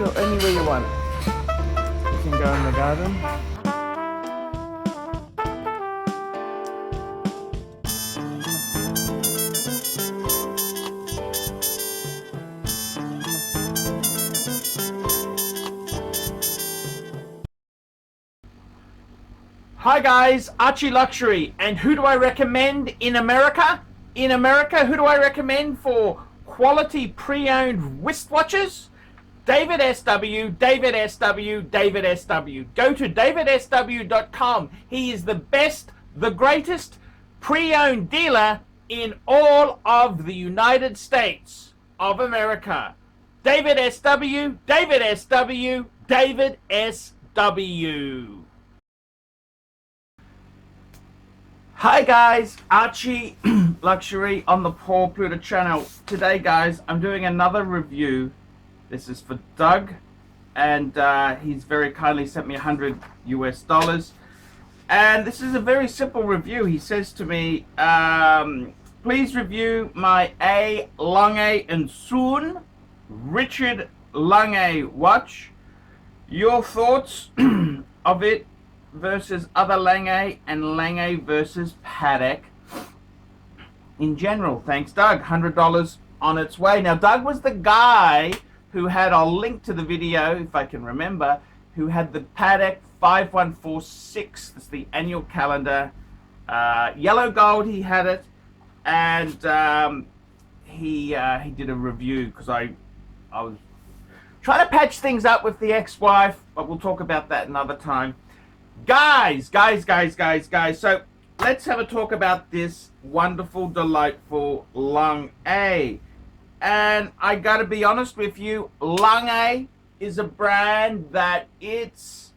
beach or anywhere you want. You can go in the garden. Hi guys, ArchieLuxury, and who do I recommend in America? In America, who do I recommend for quality pre-owned wristwatches? David SW, David SW, David SW. Go to davidsw.com. He is the best, the greatest pre-owned dealer in all of the United States of America. David SW, David SW, David SW. Hi guys, Archie Luxury on the Paul Pluta channel. Today guys, I'm doing another review. This is for Doug, and he's very kindly sent me $100 US. And this is a very simple review. He says to me, please review my Lange and Söhne Richard Lange watch. Your thoughts of it versus other Lange, and Lange versus Patek in general. Thanks, Doug. $100 on its way. Now, Doug was the guy who had, I'll link to the video if I can remember, who had the Patek 5146. That's the annual calendar. Yellow gold, he had it. And he did a review because I was trying to patch things up with the ex-wife, but we'll talk about that another time. Guys, so let's have a talk about this wonderful, delightful Lange. And I gotta be honest with you, Lange is a brand that it's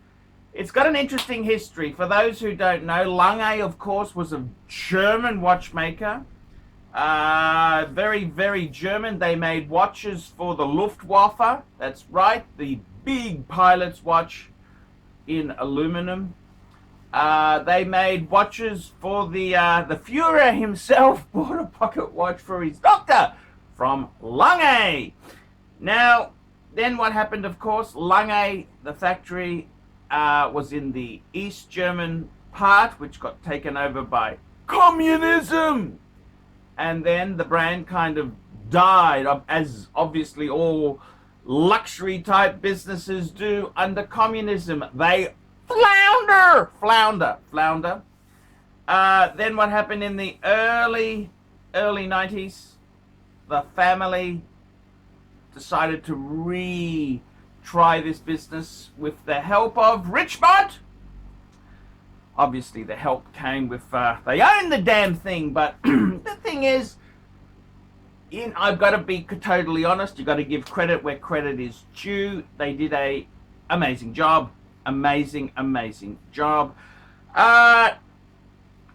got an interesting history. For those who don't know, Lange, of course, was a German watchmaker. Very, very German. They made watches for the Luftwaffe. That's right, the big pilot's watch in aluminum. They made watches for the Führer himself. Bought a pocket watch for his doctor from Lange. Now, then what happened, of course, Lange, the factory, was in the East German part, which got taken over by communism. And then the brand kind of died, as obviously all luxury type businesses do under communism. They flounder. Then what happened in the early 90s, the family decided to retry this business with the help of Richmond. Obviously the help came with they own the damn thing, but the thing is, I've got to be totally honest. You've got to give credit where credit is due. They did a amazing job. Amazing job.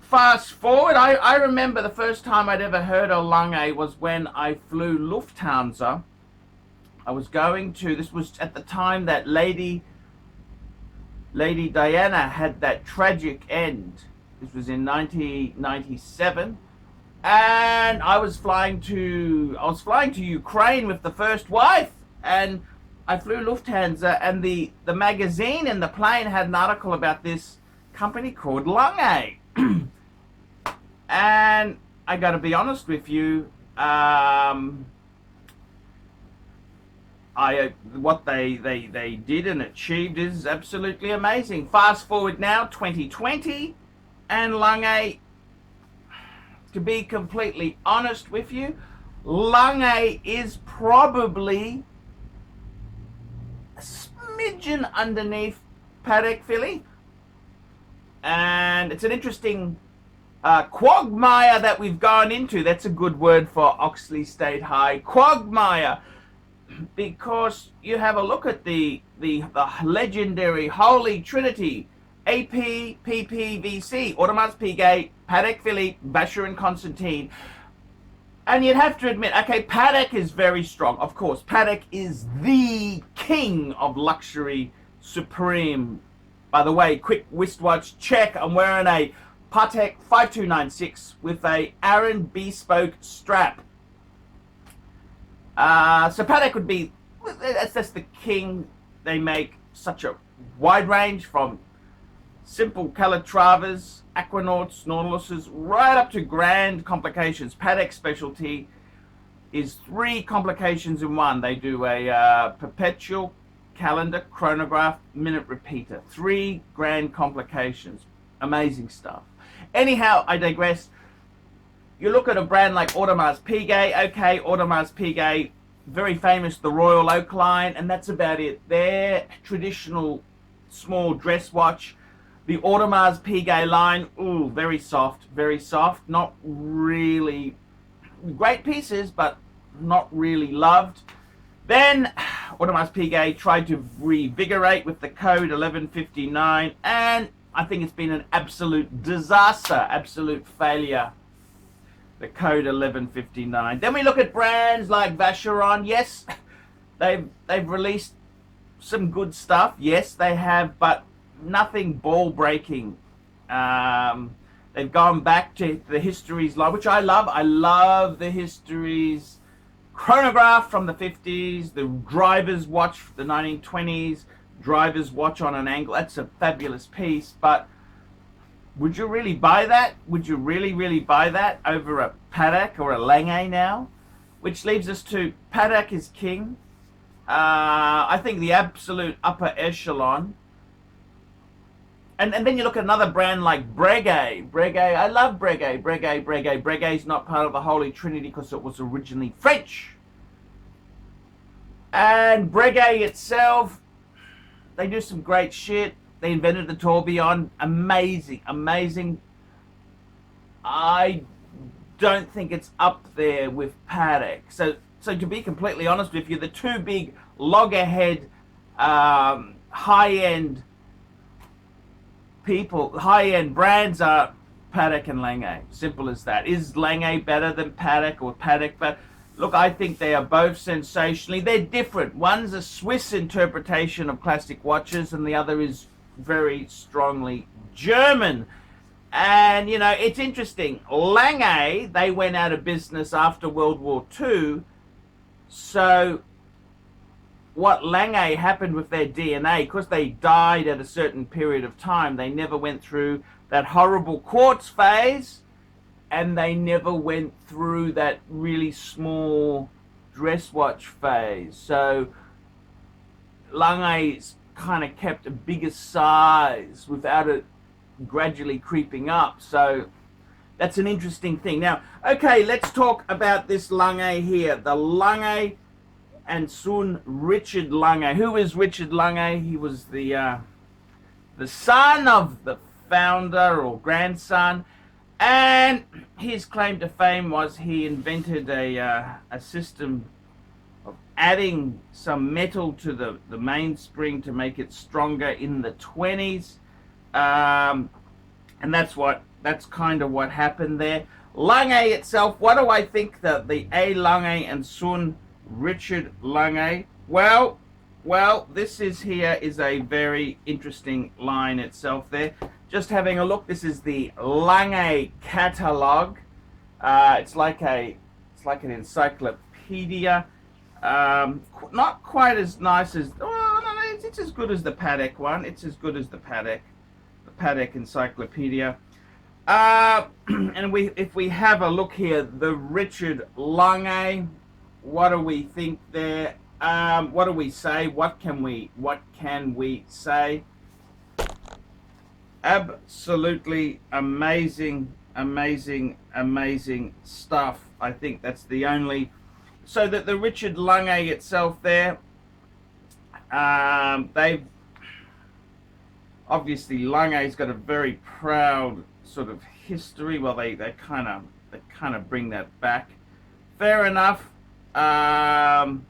Fast forward, I remember the first time I'd ever heard of Lange was when I flew Lufthansa. I was going to, this was at the time that Lady Diana had that tragic end. This was in 1997. And I was flying to Ukraine with the first wife, and I flew Lufthansa, and the magazine in the plane had an article about this company called Lange. And I got to be honest with you, what they did and achieved is absolutely amazing. Fast forward now, 2020, and Lange, to be completely honest with you, Lange is probably a smidgen underneath Patek Philippe. And it's an interesting quagmire that we've gone into. That's a good word for Oxley State High. Quagmire. Because you have a look at the legendary Holy Trinity, AP, PP, VC, Audemars Piguet, Patek Philippe, Vacheron and Constantin. And you'd have to admit, okay, Patek is very strong. Of course, Patek is the king of luxury supreme. By the way, quick wristwatch check. I'm wearing a Patek 5296 with a Aaron bespoke strap. So Patek would be that's just the king. They make such a wide range from simple Calatravas, Aquanauts, Nautiluses, right up to grand complications. Paddock's specialty is 3 complications in one. They do a perpetual, calendar, chronograph, minute repeater. 3 grand complications. Amazing stuff. Anyhow, I digress. You look at a brand like Audemars Piguet. Okay, Audemars Piguet, very famous, the Royal Oak line, and that's about it. Their traditional small dress watch. The Audemars Piguet line, ooh, very soft, not really great pieces, but not really loved. Then Audemars Piguet tried to revigorate with the code 1159, and I think it's been an absolute disaster, absolute failure, the code 1159. Then we look at brands like Vacheron. Yes, they've released some good stuff. Yes, they have, but nothing ball breaking. They've gone back to the Histories line, which I love. I love the Histories chronograph from the 50s, the driver's watch, the 1920s, driver's watch on an angle. That's a fabulous piece, but would you really buy that? Would you really buy that over a Paddock or a Lange now? Which leaves us to Paddock is king. I think the absolute upper echelon. And then you look at another brand like Breguet. Breguet, I love Breguet. Breguet is not part of the Holy Trinity because it was originally French. And Breguet itself, they do some great shit. They invented the tourbillon. Amazing. I don't think it's up there with Paddock. So to be completely honest with you, the 2 big loggerhead, high-end people, high-end brands are Paddock and Lange. Simple as that. Is Lange better than Paddock or Paddock better? Look, I think they are both sensationally. They're different. One's a Swiss interpretation of classic watches, and the other is very strongly German. And, you know, it's interesting. Lange, they went out of business after World War II. So what Lange happened with their DNA, because they died at a certain period of time, they never went through that horrible quartz phase, and they never went through that really small dress watch phase. So Lange's kind of kept a bigger size without it gradually creeping up. So that's an interesting thing. Now, okay, let's talk about this Lange here. The Lange and Son Richard Lange. Who is Richard Lange? He was the son of the founder or grandson, and his claim to fame was he invented a system of adding some metal to the mainspring to make it stronger in the 20s, and that's kind of what happened there. Lange itself, what do I think that the A. Lange and Son Richard Lange? Well, this is a very interesting line itself there. Just having a look, this is the Lange catalog. It's like an encyclopedia. Not quite as nice as, well, no, it's as good as the Paddock one. It's as good as the Paddock encyclopedia. And if we have a look here, the Richard Lange, what do we think there? What do we say? What can we say? Absolutely amazing stuff. I think that's the only. So that the Richard Lange itself there, they've obviously, Lange's got a very proud sort of history. Well, they kind of bring that back. Fair enough. So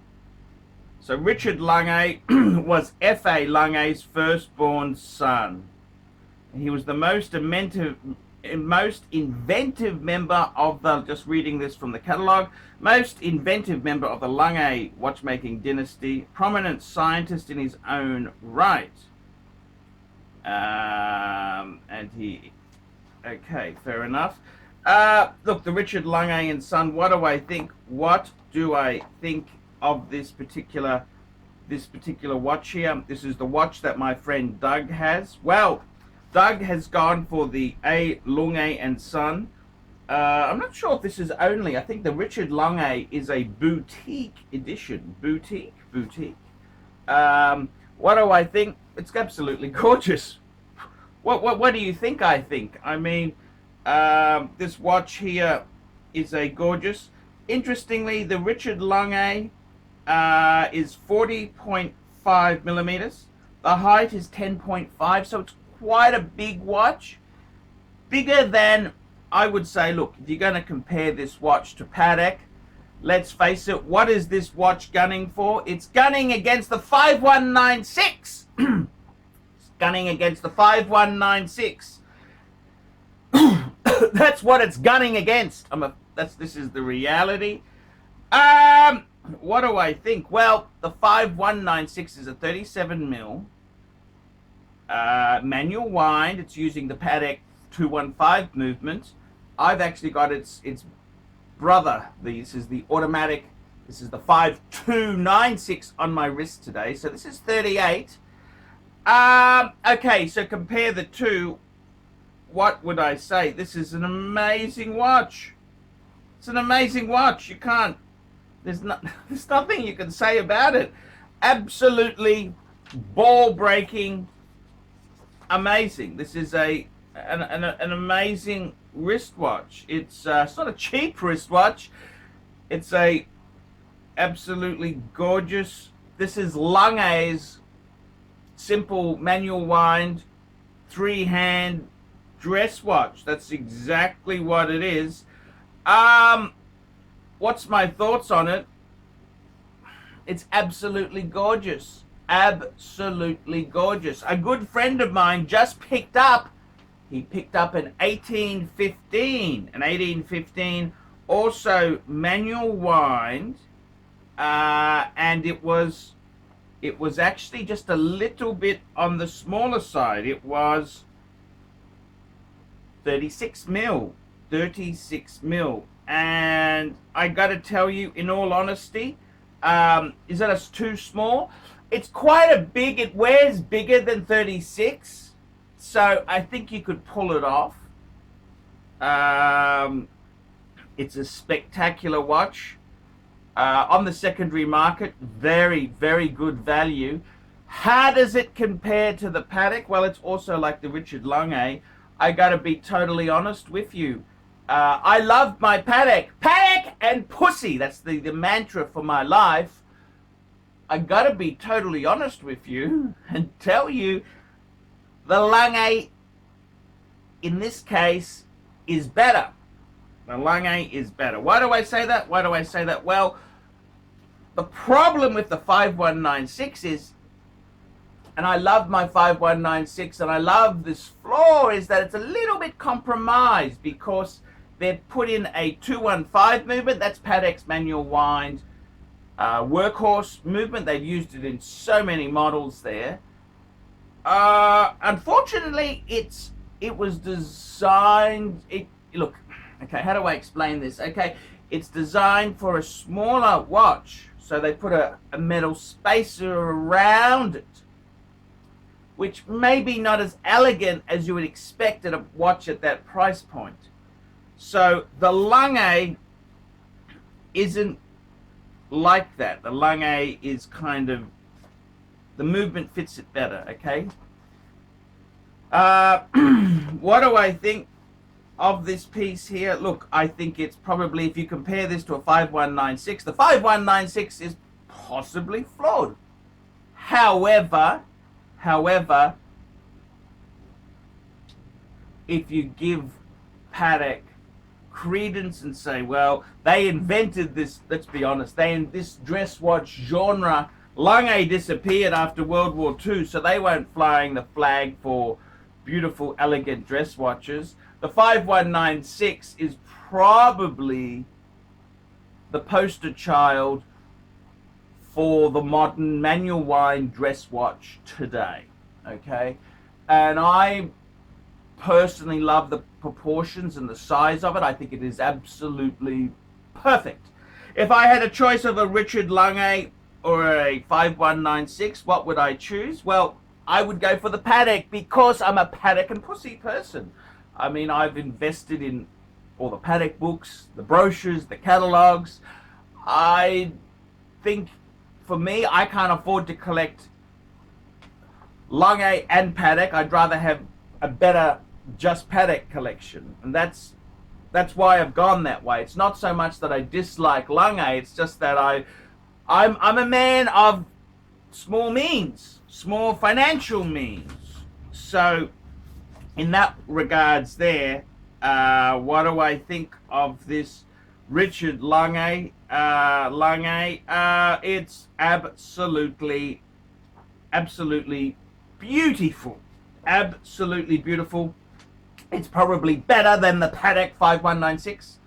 Richard Lange was F.A. Lange's firstborn son. He was the most inventive member of the, just reading this from the catalogue, most inventive member of the Lange watchmaking dynasty, prominent scientist in his own right. And he, okay, fair enough. Look, the Richard Lange and Son, what do I think? What do I think of this particular this particular watch here. This is the watch that my friend Doug has. Well, Doug has gone for the Lange and Son. I'm not sure if this is only, I think the Richard Lange is a boutique edition. Boutique. What do I think? It's absolutely gorgeous. What do you think I think? I mean, this watch here is a gorgeous. Interestingly, the Richard Lange is 40.5 millimeters. The height is 10.5, so it's quite a big watch. Bigger than, I would say, look, if you're going to compare this watch to Patek, let's face it, what is this watch gunning for? It's gunning against the 5196. It's gunning against the 5196. That's what it's gunning against. This is the reality. What do I think? Well, the 5196 is a 37 mil manual wind. It's using the Patek 215 movement. I've actually got its brother. This is the automatic. This is the 5296 on my wrist today. So this is 38. Okay, so compare the two. What would I say? This is an amazing watch. It's an amazing watch. You can't. There's nothing you can say about it. Absolutely ball-breaking, amazing. This is an amazing wristwatch. It's not a cheap wristwatch. It's a absolutely gorgeous. This is Lange's simple manual wind 3-hand dress watch. That's exactly what it is. What's my thoughts on it? It's absolutely gorgeous. Absolutely gorgeous. A good friend of mine just picked up an 1815. Also manual wind, and it was actually just a little bit on the smaller side. It was 36 mil. And I gotta tell you, in all honesty, is that too small? It's quite a big, it wears bigger than 36, so I think you could pull it off. It's a spectacular watch. On the secondary market, very, very good value. How does it compare to the Patek? Well, it's also like the Richard Lange. I gotta be totally honest with you. I love my Patek. Patek and pussy. That's the mantra for my life. I gotta be totally honest with you and tell you the Lange, in this case, is better. The Lange is better. Why do I say that? Well, the problem with the 5196 is, and I love my 5196 and I love this floor, is that it's a little bit compromised because they've put in a 215 movement. That's Patek's manual wind workhorse movement. They've used it in so many models there. Unfortunately, it was designed. Look, okay, how do I explain this? Okay, it's designed for a smaller watch, so they put a metal spacer around it, which may be not as elegant as you would expect at a watch at that price point. So the Lange isn't like that. The Lange is kind of, the movement fits it better, okay? What do I think of this piece here? Look, I think it's probably, if you compare this to a 5196, the 5196 is possibly flawed. However, if you give Patek credence and say, well, they invented this, let's be honest, this dress watch genre, Lange disappeared after World War II, so they weren't flying the flag for beautiful, elegant dress watches. The 5196 is probably the poster child for the modern manual wind dress watch today, okay? And I personally love the proportions and the size of it. I think it is absolutely perfect. If I had a choice of a Richard Lange or a 5196, what would I choose? Well, I would go for the Patek because I'm a Patek and pussy person. I mean, I've invested in all the Patek books, the brochures, the catalogs. I think for me, I can't afford to collect Lange and Patek. I'd rather have a better just Patek collection, and that's why I've gone that way. It's not so much that I dislike Lange, it's just that I'm a man of small means, small financial means. So in that regards there, what do I think of this Richard Lange? It's absolutely beautiful. Absolutely beautiful. It's probably better than the Patek 5196.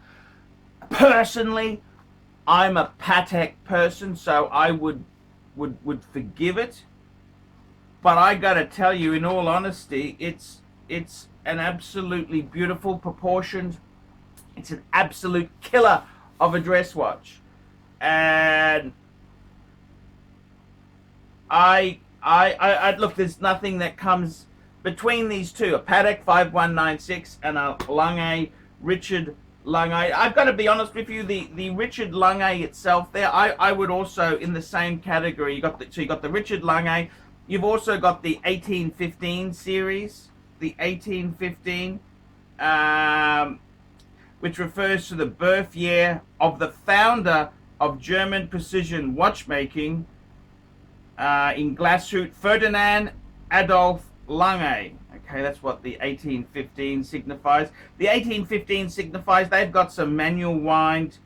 Personally, I'm a Patek person, so I would forgive it. But I gotta tell you, in all honesty, it's an absolutely beautiful proportioned. It's an absolute killer of a dress watch, and I look. There's nothing that comes between these two, a Patek 5196 and a Lange, Richard Lange. I've got to be honest with you, the Richard Lange itself there, I would also, in the same category, you got the Richard Lange, you've also got the 1815 series, the 1815, which refers to the birth year of the founder of German precision watchmaking in Glashütte, Ferdinand Adolf Lange. Okay, that's what the 1815 signifies. The 1815 signifies they've got some manual wind.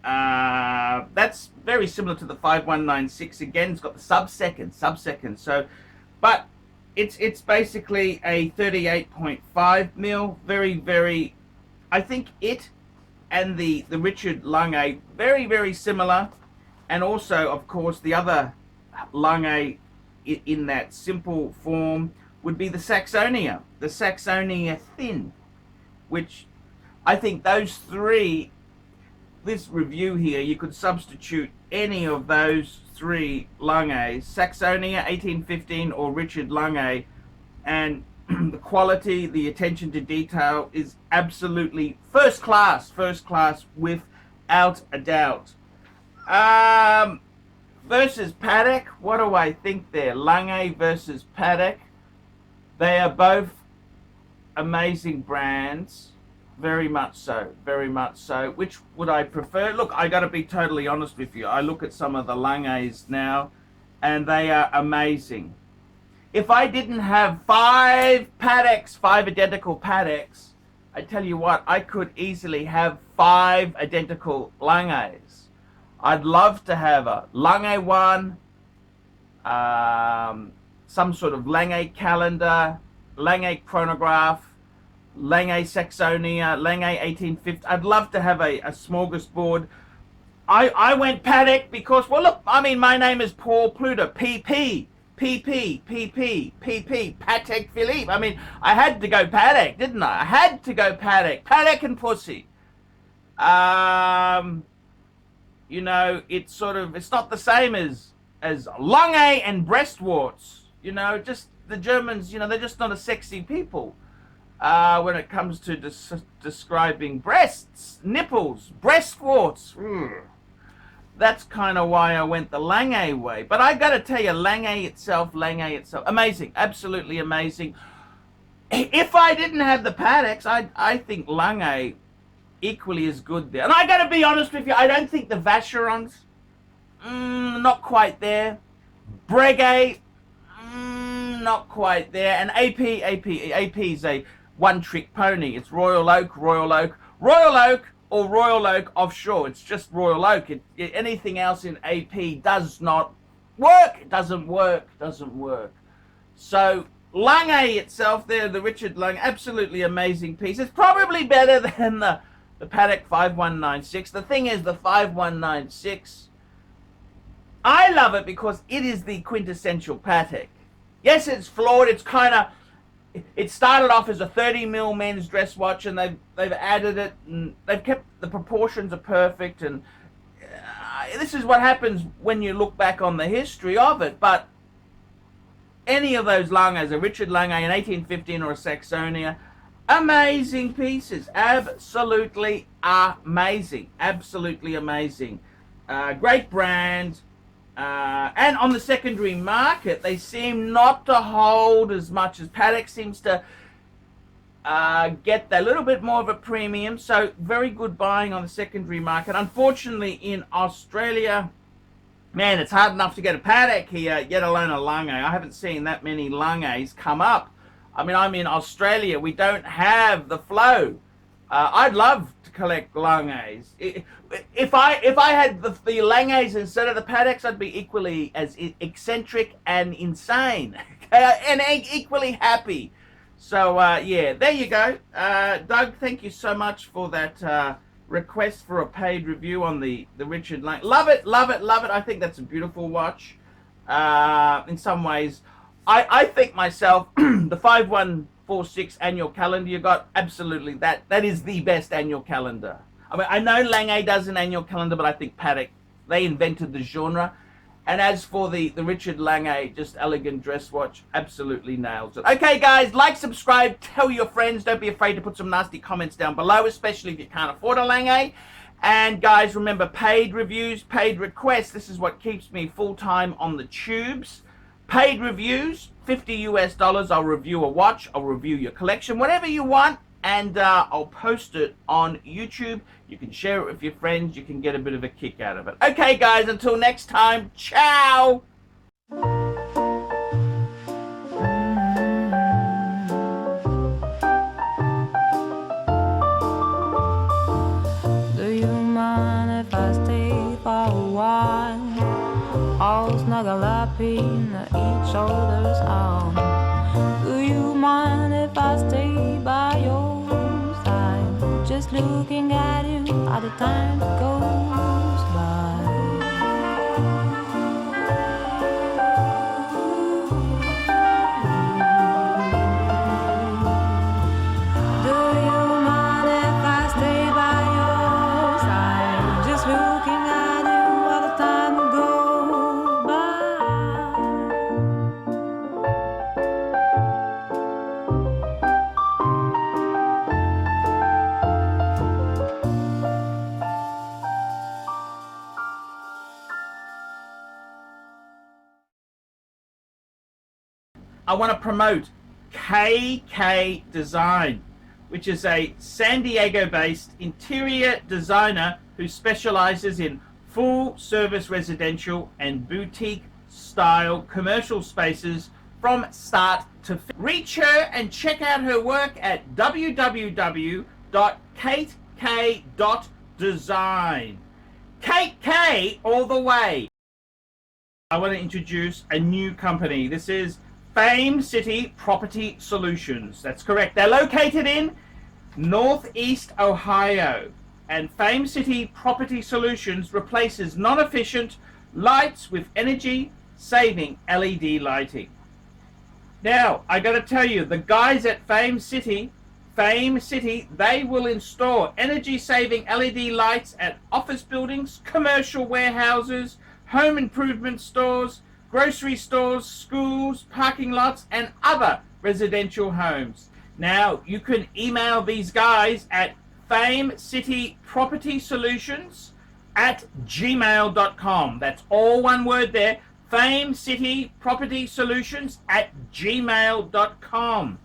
That's very similar to the 5196. Again, it's got the sub-second. So, but it's basically a 38.5 mil. Very. I think it and the Richard Lange very similar, and also of course the other Lange in that simple form would be the Saxonia Thin, which I think those three, this review here, you could substitute any of those three Langes, Saxonia, 1815 or Richard Lange, and the quality, the attention to detail is absolutely first class without a doubt. Versus Patek, what do I think there? Lange versus Patek. They are both amazing brands. Very much so. Which would I prefer? Look, I got to be totally honest with you. I look at some of the Langes now, and they are amazing. If I didn't have five identical Pateks, I tell you what, I could easily have 5 identical Langes. I'd love to have a Lange 1, some sort of Lange calendar, Lange chronograph, Lange Saxonia, Lange 1850. I'd love to have a smorgasbord. I went Patek because, well, look, I mean, my name is Paul Pluta, PP, Patek Philippe. I mean, I had to go Patek, didn't I? I had to go Patek and pussy. You know, it's not the same as Lange and breast warts. You know, just the Germans, you know, they're just not a sexy people when it comes to describing breasts, nipples, breast warts. That's kind of why I went the Lange way. But I got to tell you, Lange itself, amazing, absolutely amazing. If I didn't have the Pateks, I think Lange equally as good there. And I got to be honest with you, I don't think the Vacherons, not quite there. Breguet, not quite there. And AP's a one-trick pony. It's Royal Oak, or Royal Oak offshore. It's just Royal Oak. Anything else in AP does not work. It doesn't work. So Lange itself there, the Richard Lange, absolutely amazing piece. It's probably better than the Patek 5196. The thing is, the 5196, I love it because it is the quintessential Patek. Yes, it's flawed. It started off as a 30mm men's dress watch, and they've added it, and they've kept the proportions are perfect, and this is what happens when you look back on the history of it. But any of those Langes, a Richard Lange in 1815 or a Saxonia, amazing pieces, absolutely amazing, absolutely amazing. Great brand, and on the secondary market, they seem not to hold as much as Paddock seems to get a little bit more of a premium. So very good buying on the secondary market. Unfortunately, in Australia, man, it's hard enough to get a Paddock here, let alone a Lange. I haven't seen that many Langes come up. I mean, I'm in Australia. We don't have the flow. I'd love to collect Langes. If I had the Langes instead of the Paddocks, I'd be equally as eccentric and insane, and equally happy. So yeah, there you go. Doug, thank you so much for that request for a paid review on the Richard Lange. Love it, love it, love it. I think that's a beautiful watch. In some ways, I think myself, the 5146 annual calendar you got, absolutely, that is the best annual calendar. I mean, I know Lange does an annual calendar, but I think Paddock, they invented the genre. And as for the Richard Lange, just elegant dress watch, absolutely nails it. Okay, guys, like, subscribe, tell your friends. Don't be afraid to put some nasty comments down below, especially if you can't afford a Lange. And guys, remember, paid reviews, paid requests. This is what keeps me full-time on the tubes. Paid reviews, $50 US. I'll review a watch, I'll review your collection, whatever you want, and I'll post it on YouTube. You can share it with your friends, you can get a bit of a kick out of it. Okay guys, until next time, ciao! Do you mind if I stay for a while? All snuggle up in each other's arm. Do you mind if I stay by your side? Just looking at you at the time goes by. Do you mind if I stay by your side? Just looking at you at the time goes by. I want to promote KK Design, which is a San Diego-based interior designer who specializes in full-service residential and boutique-style commercial spaces from start to finish. Reach her and check out her work at www.katek.design. Kate K all the way. I want to introduce a new company. This is Fame City Property Solutions. That's correct. They're located in Northeast Ohio. And Fame City Property Solutions replaces non-efficient lights with energy-saving LED lighting. Now, I got to tell you, the guys at Fame City, they will install energy-saving LED lights at office buildings, commercial warehouses, home improvement stores, grocery stores, schools, parking lots, and other residential homes. Now, you can email these guys at famecitypropertysolutions@gmail.com. That's all one word there. famecitypropertysolutions@gmail.com.